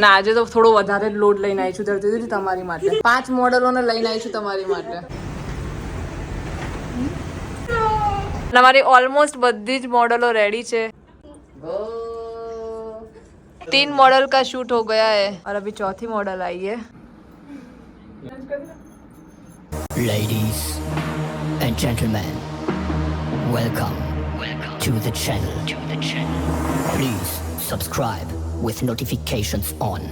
અને આજે તો થોડો વધારે લોડ લઈને આવી છું ધરતી દીદી તમારી માટે 5 મોડલોને લઈને આવી છું તમારી માટે हमारी ऑलमोस्ट बद्दी ज मॉडलो रेडी है 3 मॉडल का शूट हो गया है और अभी चौथी मॉडल आई है Ladies and gentlemen, welcome to the channel. Please subscribe with notifications on.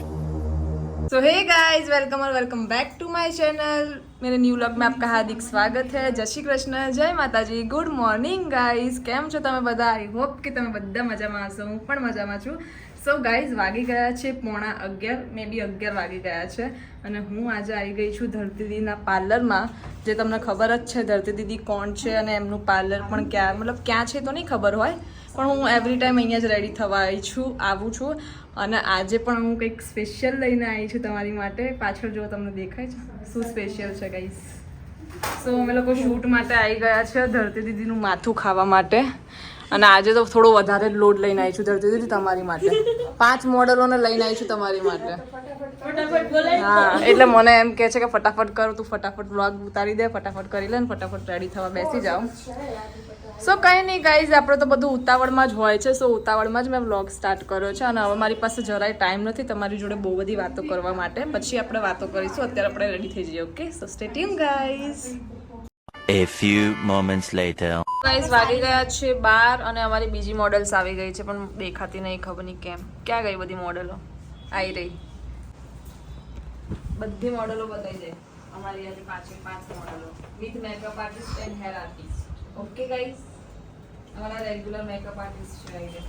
So hey guys welcome back to my channel मेरे न्यू व्लॉग में आपका हार्दिक स्वागत है जय श्री कृष्ण जय माताजी गुड मॉर्निंग गाइस केम छो તમે બધા आई होप કે તમે બધા મજામાં હશો હું પણ મજામાં છું સો ગાइस વાગી ગયા છે 11:30 મે બી 11 વાગી ગયા છે અને હું આજે આવી ગઈ છું ધરતી દીદીના પાર્લરમાં જે તમને ખબર જ છે ધરતી દીદી કોણ છે અને એમનું પાર્લર પણ ક્યાં મતલબ ક્યાં છે તો નહીં ખબર હોય પણ હું એવરી ટાઈમ અહીંયા જ રેડી થવા આવું છું અને આજે પણ હું કંઈક સ્પેશિયલ લઈને આવી છું તમારી માટે પાછળ જો તમને દેખાય છે શું સ્પેશિયલ છે ગાઈસ સો અમે લોકો શૂટ માટે આવી ગયા છે ધરતી દીદીનું માથું ખાવા માટે અને આજે તો થોડો વધારે લોડ લઈને આવી છું ધરતી દીદી તમારી માટે 5 મોડલોને લઈને આવી છું તમારી માટે હા એટલે મને એમ કહે છે કે ફટાફટ કર તું ફટાફટ વ્લોગ ઉતારી દે ફટાફટ કરી લે ને ફટાફટ રેડી થવા બેસી જાઓ સો કંઈ નહીં ગાઈઝ આપણે તો બધું ઉતાવળમાં જ હોય છે સો ઉતાવળમાં જ મેં વ્લોગ સ્ટાર્ટ કર્યો છે અને હવે મારી પાસે જરાય ટાઈમ નથી તમારી જોડે બહુ બધી વાતો કરવા માટે પછી આપણે વાતો કરીશું અત્યારે આપણે રેડી થઈ જઈએ okay so stay tune guys A few moments later. Guys વાગી ગયા છે 12 અને અમારી બીજી મોડલ્સ આવી ગઈ છે પણ દેખાતી નહીં ખબર નહીં કેમ ક્યાં ગઈ બધી મોડલો આવી રહી બધી મોડલો બતાવી દે અમારી આજે 5 મોડલો with makeup artist and hair artist okay guys हमारा रेगुलर मेकअप आर्टिस्ट चाहिए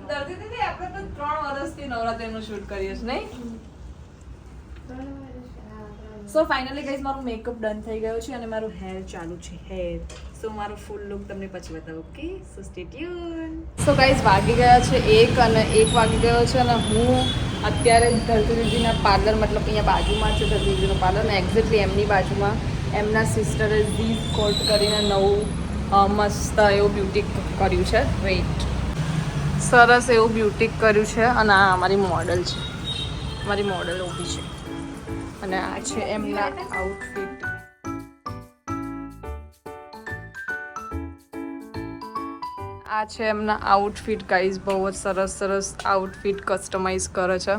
दर्दी दीदी આપણે તો 3 વર્ષથી નવરાત્રીનું શૂટ કરીએ છે નહીં સો ફાઇનલી ગાઈઝ મારું મેકઅપ ડન થઈ ગયો છે અને મારું હેર ચાલુ છે હેર સો મારું ફૂલ લુક તમને પછી બતાવું okay so stay tune so guys વાગી ગયા છે 1 અને 1 વાગી ગયો છે અને હું અત્યારે ધરતી દીદીના પાર્લર મતલબ અહીંયા બાજુમાં છે ધરતી દીદીનું પાર્લર ને એક્ઝેક્ટલી એમની બાજુમાં એમના સિસ્ટરે ઝીઝ કોટ કરીને નવું મસ્ત એવું બ્યુટિક કર્યું છે વેઇટ સરસ એવું બ્યુટિક કર્યું છે અને આ અમારી મોડલ છે અમારી મોડલ ઊભી છે અને આ છે એમના આઉટફિટ આ છે એમના આઉટફિટ ગાઈઝ બહુ જ સરસ આઉટફિટ કસ્ટમાઇઝ કરે છે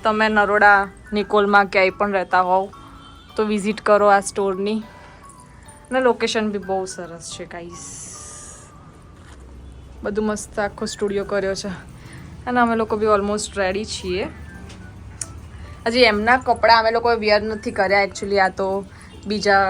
તમે નરોડા નિકોલમાં ક્યાંય પણ રહેતા હોવ તો વિઝિટ કરો આ સ્ટોરની અને લોકેશન બી બહુ સરસ છે ગાઈસ બધું મસ્ત આખો સ્ટુડિયો કર્યો છે અને અમે લોકો બી ઓલમોસ્ટ રેડી છીએ હજી એમના કપડાં અમે લોકોએ વિયર નથી કર્યા એકચ્યુઅલી આ તો બીજા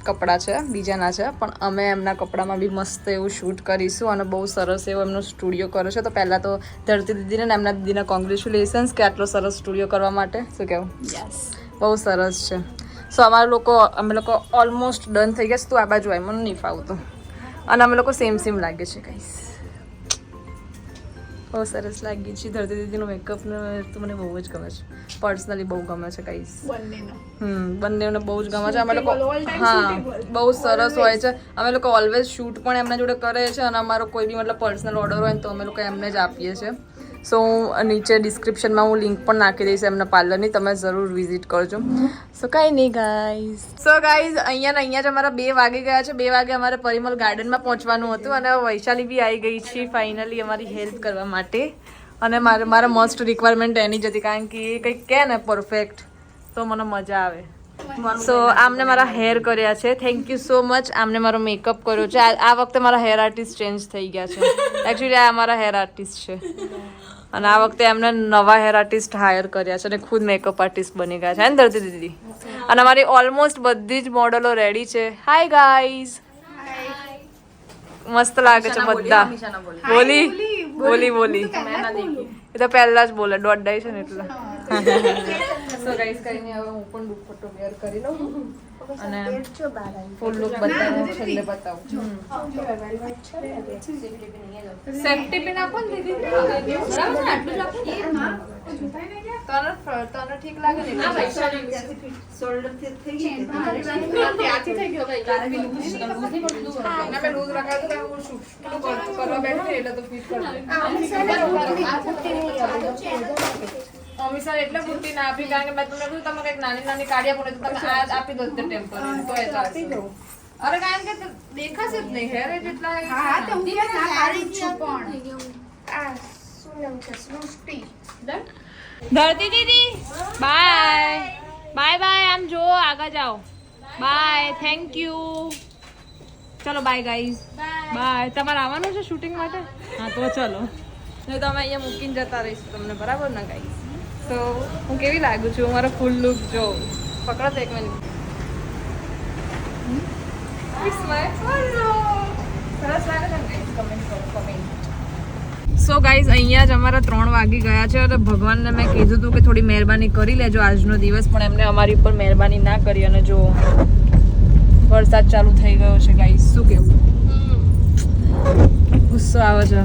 કપડાં છે બીજાના છે પણ અમે એમના કપડામાં બી મસ્ત એવું શૂટ કરીશું અને બહુ સરસ એવો એમનો સ્ટુડિયો કર્યો છે તો પહેલાં તો ધરતી દીદીને અને એમના દીદીને કોંગ્રેચ્યુલેશન્સ કે આટલો સરસ સ્ટુડિયો કરવા માટે શું કહેવું યસ બહુ સરસ છે સો અમે લોકો ઓલમોસ્ટ ડન થઈ ગયા છે તું આ બાજુ આવી મને નહીં ફાવતું અને અમે લોકો સેમ લાગે છે ગાઈસ બહુ સરસ લાગી છે ધરતી દીદીનો મેકઅપનો તો મને બહુ જ ગમે છે પર્સનલી બહુ ગમે છે ગાઈસ બંનેને બહુ જ ગમે છે અમે લોકો હા બહુ સરસ હોય છે અમે લોકો ઓલવેઝ શૂટ પણ એમના જોડે કરે છે અને અમારો કોઈ બી મતલબ પર્સનલ ઓર્ડર હોય ને તો અમે લોકો એમને જ આપીએ છીએ સો હું નીચે ડિસ્ક્રિપ્શનમાં હું લિંક પણ નાખી દઈશ એમના પાર્લરની તમે જરૂર વિઝિટ કરજો સો કાંઈ નહીં ગાઈઝ સો ગાઈઝ અહીંયા જ અમારા 2 વાગી ગયા છે 2 વાગે અમારે પરિમલ ગાર્ડનમાં પહોંચવાનું હતું અને વૈશાલી બી આવી ગઈ છે ફાઇનલી અમારી હેલ્પ કરવા માટે અને મારા મસ્ટ રિક્વાયરમેન્ટ એની જ હતી કારણ કે એ કંઈક કહે ને પરફેક્ટ તો મને મજા આવે સો આમને મારા હેર કર્યા છે થેન્ક યુ સો મચ આમને મારો મેકઅપ કર્યો છે આ વખતે મારા હેર આર્ટિસ્ટ ચેન્જ થઈ ગયા છે એકચ્યુઅલી આ અમારા હેર આર્ટિસ્ટ છે અને આ વખતે એમને નવા હેર આર્ટિસ્ટ હાયર કર્યા છે અને ખુદ મેકઅપ આર્ટિસ્ટ બની ગયા છે ને ધરતી દીદી અને અમારી ઓલમોસ્ટ બધી જ મોડલો રેડી છે હાય ગાઈઝ મસ્ત લાગે છે બધા બોલી એ તો પહેલા જ બોલે દોઢ છે ને એટલે સો ગાઈસ કરીને હવે હું પણ દુપટ્ટો વેર કરી લઉં અને ફૂલ લુક બતાવું છેલ્લે બતાવું સેફ્ટી પિન આપો ને દીદી બરાબર છે આટલું જ આપો તને ઠીક લાગે ને શોલ્ડર થી થઈ ગઈ ત્યાંથી થઈ ગયો ભાઈ તારે બી લૂઝ ના મે લૂઝ રખાતો તો હું શું કરવા બેઠો એટલે તો ફિટ કરી અમીસર એટલે બુટ્ટી ના આપી કારણ કે મેં તમને કીધું તમે કઈક નાની નાની કાઢ્યા પડે તો તમે આ આપી દો ટેમ્પરરી તો એ આપી દો અરે કારણ કે દેખાશે જ નહીં હેર જેટલા હા તો હું કે ના પાડી છું પણ આ શું નામ છે સૃષ્ટિ ધરતી દીદી બાય બાય બાય આમ જો આગળ જાઓ બાય થેન્ક યુ ચલો બાય ગાઈઝ બાય તમારે આવવાનું છે શૂટિંગ માટે હા તો ચલો નહીં તો અમે અહીંયા મૂકીને જતા રહીશું તમને બરાબર ને ગાઈઝ તો હું કેવી લાગુ છું મારો ફૂલ લુક જો પકડો તો એક મિનિટ સરસ લાગે છે ને કમેન્ટ કરો કમેન્ટ સો ગાઈઝ અહીંયા જ અમારા 3 વાગી ગયા છે અને ભગવાનને મેં કીધું હતું કે થોડી મહેરબાની કરી લેજો આજનો દિવસ પણ એમને અમારી ઉપર મહેરબાની ના કરી અને જો વરસાદ ચાલુ થઈ ગયો છે ગાઈઝ શું કેવું ગુસ્સો આવે છે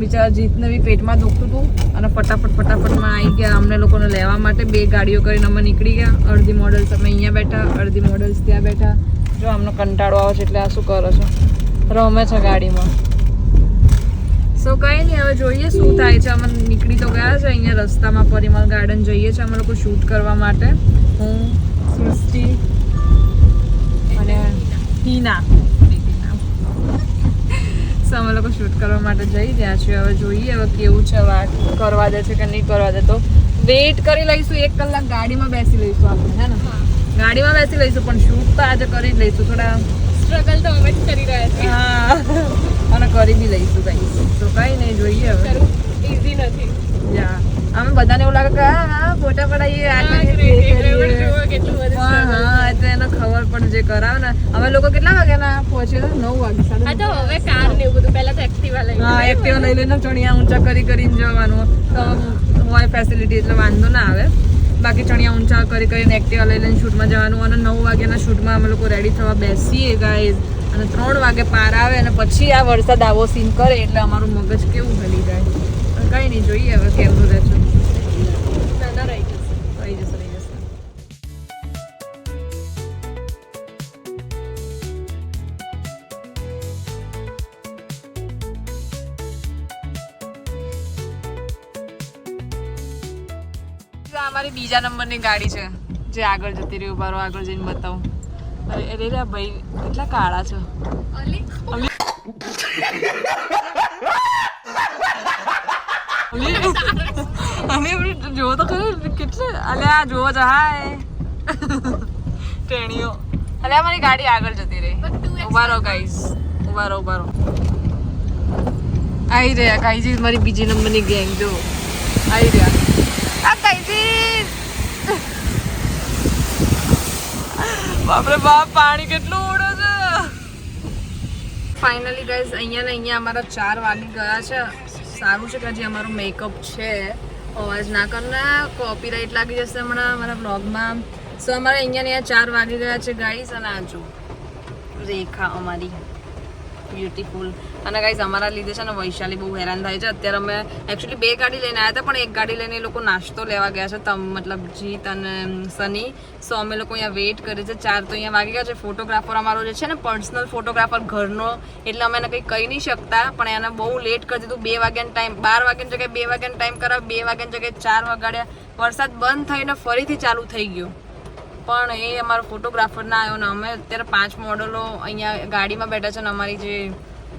બિચારા જીતને બી પેટમાં દુખતું હતું અને ફટાફટમાં આવી ગયા અમને લોકોને લેવા માટે 2 ગાડીઓ કરીને અમે નીકળી ગયા અડધી મોડલ્સ અમે અહીંયા બેઠા અડધી મોડલ્સ ત્યાં બેઠા જો અમને કંટાળો આવે છે એટલે આ શું કરો છો રમે છે ગાડીમાં સો કંઈ નહીં હવે જોઈએ શું થાય છે અમે નીકળી તો ગયા છે અહીંયા રસ્તામાં પરિમલ ગાર્ડન જઈએ છીએ અમે લોકો શૂટ કરવા માટે હું સૃષ્ટિ અને હિના સો અમે લોકો શૂટ કરવા માટે જઈ રહ્યા છીએ હવે જોઈએ હવે કેવું છે વાત કરવા દે છે કે નહીં કરવા દે તો વેઇટ કરી લઈશું 1 કલાક ગાડીમાં બેસી લઈશું આપણે હે ને ગાડીમાં બેસી લઈશું પણ શૂટ તો આજે કરી જ લઈશું થોડા સ્ટ્રગલ તો અમે જ કરી રહ્યા છીએ હા અને કરી બી લઈશું ગાઈસ તો કંઈ નહીં જોઈએ હવે ઈઝી નથી યા અમે બધાને એવું લાગે કે હા ફોટા પડાવીએ હા તો એને ખબર પડે જે કરાવે ને અમે લોકો કેટલા વાગ્યાના પહોંચ્યો 9 વાગે આ તો હવે કાર ને એવું બધું પહેલા તો એક્ટિવા લઈ હા એક્ટિવા લઈ લઈને ચણિયા ઊંચા કરીને જવાનું તો હોય ફેસિલિટી એટલે વાંધો ના આવે બાકી ચણિયા ઊંચા કરીને એક્ટિવા લઈ લઈને શૂટમાં જવાનું અને 9 વાગ્યાના શૂટમાં અમે લોકો રેડી થવા બેસીએ ગાઈઝ અને 3 વાગે પાર આવે અને પછી આ વરસાદ આવો સીન કરે એટલે અમારું મગજ કેવું હલી જાય કંઈ નહીં જોઈએ હવે કેવું રહે છે રહી જશે અમારી બીજા નંબરની ગાડી છે જે આગળ જતી રહી ઉભારો આગળ જઈને બતાવું અરે અરે રે ભાઈ કેટલા કાળા છે જોવો તો ખરી કેટલે અલ્યા જોવો છો હાય ટેણીઓ અલ્યા અમારી ગાડી આગળ જતી રહી ઉભારો ગાઈસ ઉભારો આવી રહ્યા ગાઈજી મારી બીજી નંબરની ગેંગ જો આવી રહ્યા આ ગાઈજી બાપરે બાપ પાણી કેટલું ઉડે છે ફાઇનલી ગાઈઝ અહીંયા ને અહીંયા અમારા 4 વાગી ગયા છે સારું છે કે હજી અમારો મેકઅપ છે અવાજ ના કરના કોપીરાઇટ લાગી જશે હમણાં અમારા બ્લોગમાં સો અમારે અહીંયા ને અહીંયા 4 વાગી ગયા છે ગાઈઝ અને આ જો રેખા અમારી બ્યુટીફુલ અને ગાઈઝ અમારા લીધે છે ને વૈશાલી બહુ હેરાન થાય છે અત્યારે અમે એકચ્યુઅલી 2 ગાડી લઈને આવ્યા હતા પણ 1 ગાડી લઈને એ લોકો નાસ્તો લેવા ગયા છે મતલબ જીત અને સની સો અમે લોકો અહીંયા વેઇટ કરીએ છીએ 4 તો અહીંયા વાગી ગયા છે ફોટોગ્રાફર અમારો જે છે ને પર્સનલ ફોટોગ્રાફર ઘરનો એટલે અમે એને કંઈ કહી નહીં શકતા પણ એને બહુ લેટ કરી દીધું 2 વાગ્યાનો ટાઈમ 12 વાગ્યાની જગ્યાએ 2 વાગ્યાનો ટાઈમ કરાવ 2 વાગ્યાની જગ્યાએ 4 વાગ્યા વરસાદ બંધ થઈને ફરીથી ચાલુ થઈ ગયો પણ એ અમારો ફોટોગ્રાફર ના આવ્યો ને અમે અત્યારે 5 મોડલો અહીંયા ગાડીમાં બેઠા છે ને અમારી જે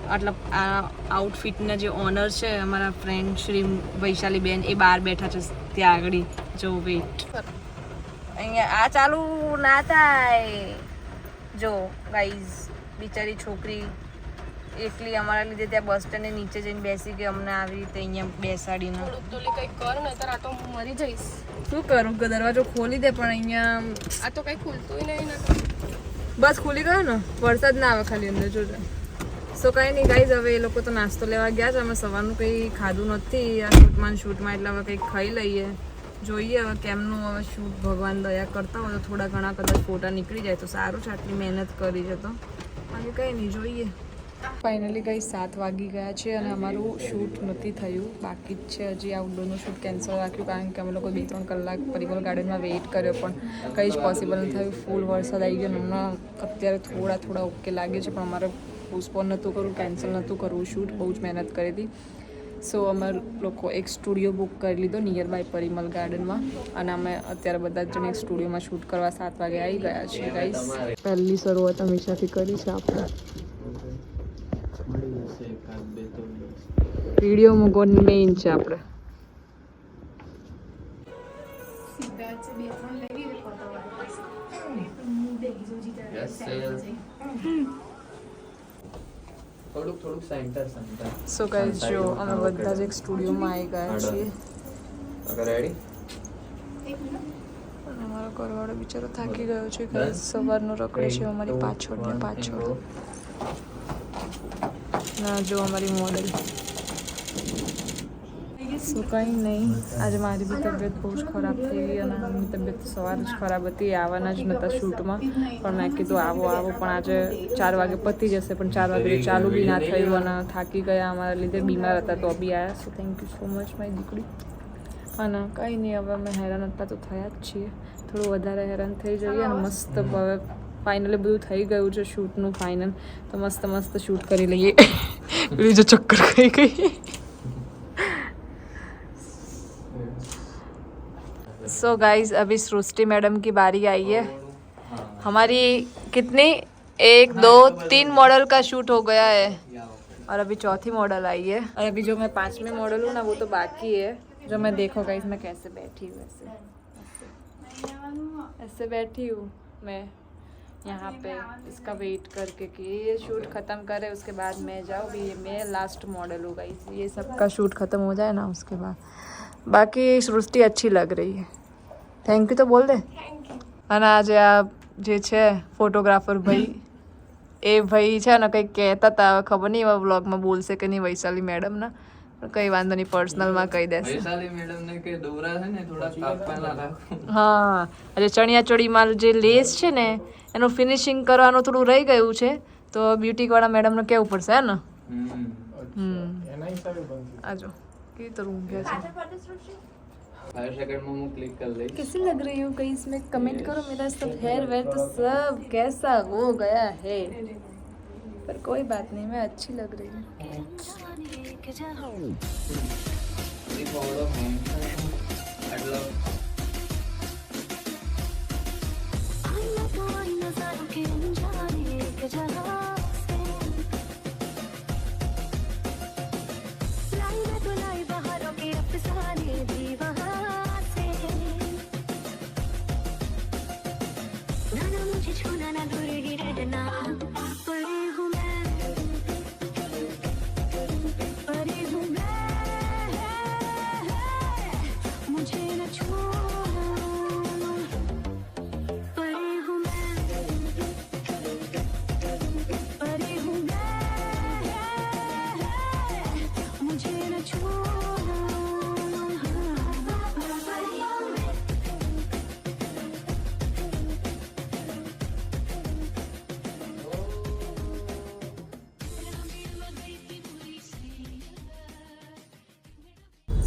મતલબ આ આઉટફિટના જે ઓનર છે અમારા ફ્રેન્ડ શ્રી વૈશાલી બેન એ બહાર બેઠા છે ત્યાં આગળ જો વેઇટ અહીંયા આ ચાલુ ના થાય જો ગાઈઝ બિચારી છોકરી એકલી અમારા લીધે ત્યાં બસ સ્ટેન્ડે નીચે જઈને બેસી ગઈ અમને આવી રીતે અહીંયા બેસાડીને કંઈક કર ને તો આ તો હું મરી જઈશ શું કરું કે દરવાજો ખોલી દે પણ અહીંયા આ તો કંઈ ખુલતું નહીં ને બસ ખુલી ગયો ને વરસાદ ના આવે ખાલી અંદર જોજો સો કંઈ નહીં ગાઈઝ હવે એ લોકો તો નાસ્તો લેવા ગયા છે અમે સવારનું કંઈ ખાધું નથી આ શૂટમાં એટલે હવે કંઈક ખાઈ લઈએ જોઈએ હવે કેમનું હવે શૂટ ભગવાન દયા કરતા હોય તો થોડા ઘણા કદાચ ફોટા નીકળી જાય તો સારું છે. આટલી મહેનત કરી છે તો બાકી કંઈ નહીં, જોઈએ. ફાઇનલી ગઈ 7 વાગી ગયા છે અને અમારું શૂટ નથી થયું, બાકી જ છે હજી. આઉટડોરનું શૂટ કેન્સલ રાખ્યું કારણ કે અમે લોકો 2-3 કલાક પરિમલ ગાર્ડનમાં વેઇટ કર્યો પણ કંઈ જ પોસિબલ નથી થયું. ફૂલ વરસાદ આવી ગયો. હમણાં અત્યારે થોડા ઓકે લાગે છે પણ અમારે પોસ્ટપોન નહોતું કરવું, કેન્સલ નહોતું કરવું શૂટ. બહુ જ મહેનત કરી હતી. સો અમે લોકો એક સ્ટુડિયો બુક કરી લીધો નિયર બાય પરિમલ ગાર્ડનમાં અને અમે અત્યારે બધા જ જણ એક સ્ટુડિયોમાં શૂટ કરવા 7 વાગે આવી ગયા છીએ ગાઈસ. પહેલી શરૂઆત હંમેશાથી કરી છે આપણે. વિડીયો મૂકવાનો મેઇન છે આપણે. સો ગાઈસ જો અમે બધા જ એક સ્ટુડિયોમાં આવી ગયા છીએ. રેડી? અને અમારો ઘરવાળો બિચારો થાકી ગયો છે ગાઈસ. સવારનો રખડે છે અમારી પાછળ ને પાછળ. ના જો અમારી મોડલ. સો કંઈ નહીં, આજે મારી બી તબિયત બહુ જ ખરાબ થઈ ગઈ અને મારી તબિયત સવાર જ ખરાબ હતી. આવવાના જ નહોતા શૂટમાં પણ મેં કીધું આવો પણ આજે 4 વાગે પતી જશે પણ 4 વાગે ચાલુ બી ના થયું અને થાકી ગયા અમારા લીધે. બીમાર હતા તો બી આવ્યા. So thank you so much મારી દીકરી. અને કંઈ નહીં, હવે અમે હેરાન હતા તો થયા જ છીએ. થોડું વધારે હેરાન થઈ જઈએ અને મસ્ત હવે ફાઇનલી બધું થઈ ગયું છે શૂટનું ફાઇનલ તો મસ્ત શૂટ કરી લઈએ. પેલી જો ચક્કર ખાઈ ગઈ. सो गाइस अभी सृष्टि मैडम की बारी आई है. हमारी कितनी 1 2 3 मॉडल का शूट हो गया है और अभी चौथी मॉडल आई है और अभी जो मैं 5वें मॉडल हूँ ना वो तो बाकी है. जो मैं देखो गाइस मैं कैसे बैठी हूँ, ऐसे बैठी हूँ मैं यहाँ पे इसका वेट करके कि ये शूट ख़त्म करे उसके बाद मैं जाऊँ. भी ये मैं लास्ट मॉडल हूँ गाइस. ये सबका शूट ख़त्म हो जाए ना उसके बाद. बाकी सृष्टि अच्छी लग रही है. थैंक यू तो बोल दे. અને આજે આ જે છે ફોટોગ્રાફર ભાઈ એ ભાઈ છે ને કંઈક કહેતા હતા, હવે ખબર નહીં એવા વ્લોગમાં બોલશે કે નહીં વૈશાલી મેડમના, પણ કંઈ વાંધો નહીં, પર્સનલમાં કહી દેશે. વૈશાલી મેડમને કે દોરા છે ને થોડા કાપવાના રાખો. હા, આજે ચણિયાચોળીમાં જે લેસ છે ને એનું ફિનિશિંગ કરવાનું થોડું રહી ગયું છે તો બ્યુટીવાળા મેડમને કહેવું પડશે હે ને. આજો કેવી તો રૂમ ગયા છે. 5 सेकंड में क्लिक कर ले. कैसी लग रही हूँ कहीं इसमें कमेंट करो. मेरा सब हेयर वेयर तो सब कैसा हो गया है पर कोई बात नहीं, मैं अच्छी लग रही हूँ.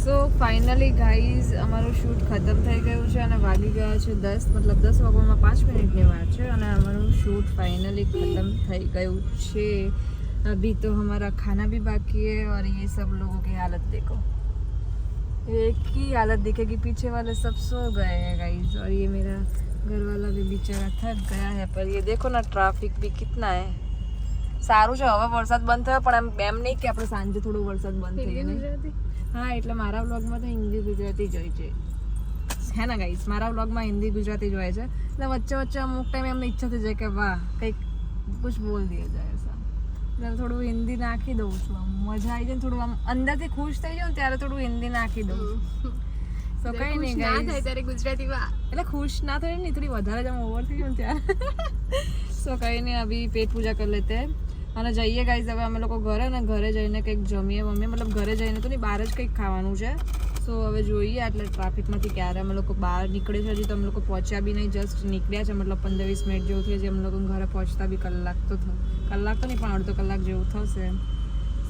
સો ફાઇનલી ગાઈઝ અમારું શૂટ ખતમ થઈ ગયું છે અને વાગી ગયા છે 10, મતલબ 10 વાગવામાં 5 મિનિટની વાત છે અને અમારું શૂટ फाइनली खत्म થઈ ગયું છે. अभी तो हमारा खाना भी बाकी है और ये सब लोगों की हालत देखो, एक ही हालत दिखेगी, पीछे वाले सब सो गए हैं गाइस और ये मेरा घर वाला भी बेचारा थक गया है. पर ये देखो ना ट्रैफिक भी कितना है. સારું છે હવે વરસાદ બંધ થયો પણ એમ નહીં કે આપણે સાંજે થોડો વરસાદ બંધ થઈ ગયો. હા એટલે મારા વ્લોગમાં તો હિન્દી ગુજરાતી જ હોય છે હે ને ગાઈસ. મારા વ્લોગમાં હિન્દી ગુજરાતી જ હોય છે એટલે વચ્ચે અમુક ટાઈમ એમને ઈચ્છા થઈ જાય કે વાહ કંઈક કુછ બોલ દિયા જાય એસા, એટલે થોડું હિન્દી નાખી દઉં છું. આમ મજા આવી જાય, થોડું આમ અંદરથી ખુશ થઈ જાઉં ત્યારે થોડું હિન્દી નાખી દઉં. તો કઈ નહીં ગાઈસ, ત્યારે ગુજરાતીમાં એટલે ખુશ ના થાય નહીં, થોડી વધારે જ આમ ઓવર થઈ જાઉં ત્યારે. સો કઈ નહીં, અભી પેટ પૂજા કરી લેતે હૈ અને જઈએ ગાઈઝ હવે અમે લોકો ઘરે, ને ઘરે જઈને કંઈક જમીએ મમ્મી, મતલબ ઘરે જઈને તો નહીં બહાર જ કંઈક ખાવાનું છે. સો હવે જોઈએ એટલે ટ્રાફિકમાંથી ક્યારે અમે લોકો બહાર નીકળે છે. હજી તો અમે લોકો પહોંચ્યા બી નહીં, જસ્ટ નીકળ્યા છે. મતલબ 15-20 મિનિટ જેવું થયું છે. અમે લોકો ઘરે પહોંચતા બી કલાક તો કલાક તો નહીં પણ અડધો કલાક જેવું થશે.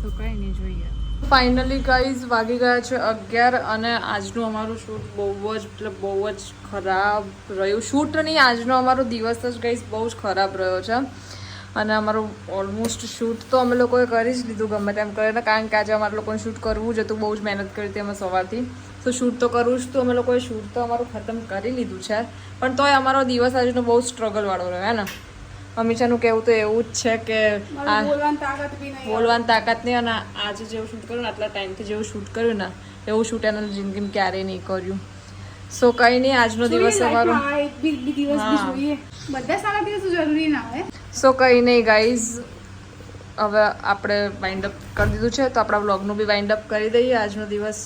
સો કંઈ નહીં, જોઈએ. ફાઇનલી ગાઈઝ વાગી ગયા છે 11 અને આજનું અમારું શૂટ બહુ જ ખરાબ રહ્યું. શૂટ નહીં, આજનો અમારો દિવસ જ ગાઈઝ બહુ જ ખરાબ રહ્યો છે. અને અમારું ઓલમોસ્ટ શૂટ તો અમે લોકોએ કરી જ લીધું ગમે તેમ કરીને, કારણ કે આજે અમારે લોકોને શૂટ કરવું જ હતું. બહુ જ મહેનત કરી હતી અમે સવારથી. તો શૂટ તો કરવું જ હતું. અમે લોકોએ શૂટ તો અમારું ખતમ કરી લીધું છે, પણ તોય અમારો દિવસ આજનો બહુ સ્ટ્રગલવાળો રહ્યો. હે ને અમીષાનું કહેવું તો એવું જ છે કે બોલવાની તાકાત નહીં. અને આજે જેવું શૂટ કર્યું ને, આટલા ટાઈમથી જેવું શૂટ કર્યું ને, એવું શૂટ એના જિંદગીમાં ક્યારેય નહીં કર્યું. સો કંઈ નહીં, આજનો દિવસ અમારો સો કંઈ નહીં ગાઈઝ, હવે આપણે વાઇન્ડ અપ કરી દીધું છે. તો આપણા વ્લોગનું બી વાઇન્ડ અપ કરી દઈએ. આજનો દિવસ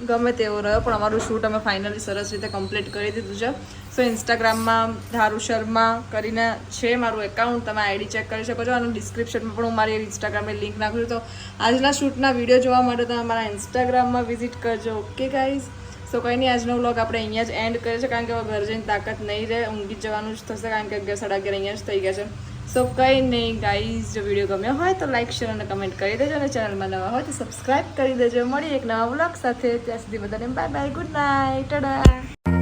ગમે તેવો રહ્યો, પણ અમારું શૂટ અમે ફાઇનલી સરસ રીતે કમ્પ્લીટ કરી દીધું છે. સો ઇન્સ્ટાગ્રામમાં ધારુ શર્મા કરીને છે મારું એકાઉન્ટ, તમે આઈડી ચેક કરી શકો છો. અને ડિસ્ક્રિપ્શનમાં પણ હું મારી ઇન્સ્ટાગ્રામની લિંક નાખું છું. તો આજના શૂટના વિડીયો જોવા માટે તમે મારા ઇન્સ્ટાગ્રામમાં વિઝિટ કરજો. ઓકે ગાઈઝ, સો કંઈ નહીં, આજનો વ્લોગ આપણે અહીંયા જ એન્ડ કરીએ છીએ, કારણ કે હવે ઘર જઈને તાકાત નહીં રહે, ઊંઘી જવાનું જ થશે, કારણ કે 11-11:30 અહીંયા જ થઈ ગયા છે. સો કંઈ નહીં ગાઈઝ, જો વિડીયો ગમ્યો હોય તો લાઇક, શેર અને કમેન્ટ કરી દેજો. અને ચેનલમાં નવા હોય તો સબસ્ક્રાઈબ કરી દેજો. મળીએ એક નવા વ્લોગ સાથે. ત્યાં સુધી બધાને bye bye, good night, Tata.